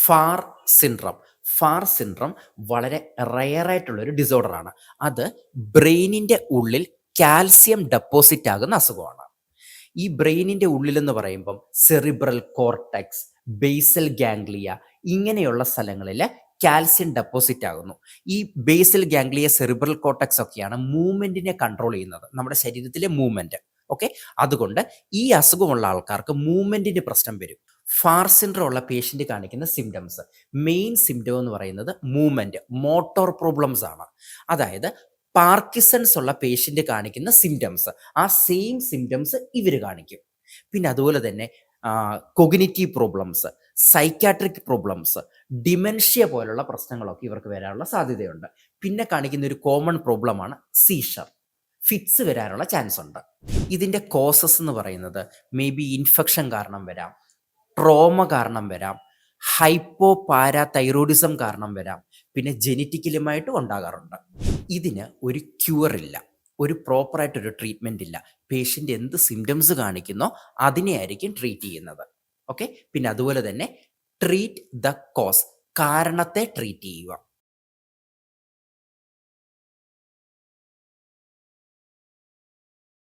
Far syndrome. Far syndrome വളരെ റെയറായിട്ടുള്ള ഒരു ഡിസോർഡറാണ്. അത് ബ്രെയിനിൻ്റെ ഉള്ളിൽ കാൽസ്യം ഡെപ്പോസിറ്റ് ആകുന്ന അസുഖമാണ്. ഈ ബ്രെയിനിൻ്റെ ഉള്ളിലെന്ന് പറയുമ്പം സെറിബ്രൽ കോർട്ടെക്സ്, ബേസൽ ഗാംഗ്ലിയ ഇങ്ങനെയുള്ള സ്ഥലങ്ങളിൽ കാൽസ്യം ഡെപ്പോസിറ്റ് ആകുന്നു. ഈ ബേസൽ ഗാംഗ്ലിയ, സെറിബ്രൽ കോർട്ടെക്സ് ഒക്കെയാണ് മൂവ്മെൻറ്റിനെ കൺട്രോൾ ചെയ്യുന്നത്, നമ്മുടെ ശരീരത്തിലെ മൂവ്മെൻറ്റ്. ഓക്കെ, അതുകൊണ്ട് ഈ അസുഖമുള്ള ആൾക്കാർക്ക് മൂവ്മെൻറ്റിന് പ്രശ്നം വരും. ഫാർ സിൻഡ്രം ഉള്ള പേഷ്യൻ്റ് കാണിക്കുന്ന സിംറ്റംസ്, മെയിൻ സിംറ്റം എന്ന് പറയുന്നത് മൂവ്മെൻറ്റ്, മോട്ടോർ പ്രോബ്ലംസ് ആണ്. അതായത് പാർക്കിസൺസ് ഉള്ള പേഷ്യൻ്റ് കാണിക്കുന്ന സിംറ്റംസ്, ആ സെയിം സിംറ്റംസ് ഇവർ കാണിക്കും. പിന്നെ അതുപോലെ തന്നെ cognitive problems, psychiatric problems, dementia പോലുള്ള പ്രശ്നങ്ങളൊക്കെ ഇവർക്ക് വരാനുള്ള സാധ്യതയുണ്ട്. പിന്നെ കാണിക്കുന്ന ഒരു കോമൺ പ്രോബ്ലമാണ് സീഷർ, ഫിറ്റ്സ് വരാനുള്ള ചാൻസ് ഉണ്ട്. ഇതിൻ്റെ കോസസ് എന്ന് പറയുന്നത് മേ ബി ഇൻഫെക്ഷൻ കാരണം വരാം, ട്രോമ കാരണം വരാം, ഹൈപ്പോ പാരാതൈറോയിഡിസം കാരണം വരാം, പിന്നെ ജെനറ്റിക്കലുമായിട്ടും ഉണ്ടാകാറുണ്ട്. ഇതിന് ഒരു ക്യൂർ ഇല്ല, ഒരു പ്രോപ്പറായിട്ടൊരു ട്രീറ്റ്മെൻ്റ് ഇല്ല. പേഷ്യൻ്റ് എന്ത് സിംറ്റംസ് കാണിക്കുന്നോ അതിനെയായിരിക്കും ട്രീറ്റ് ചെയ്യുന്നത്. ഓക്കെ, പിന്നെ അതുപോലെ തന്നെ ട്രീറ്റ് ദ കോസ്, കാരണത്തെ ട്രീറ്റ് ചെയ്യുക.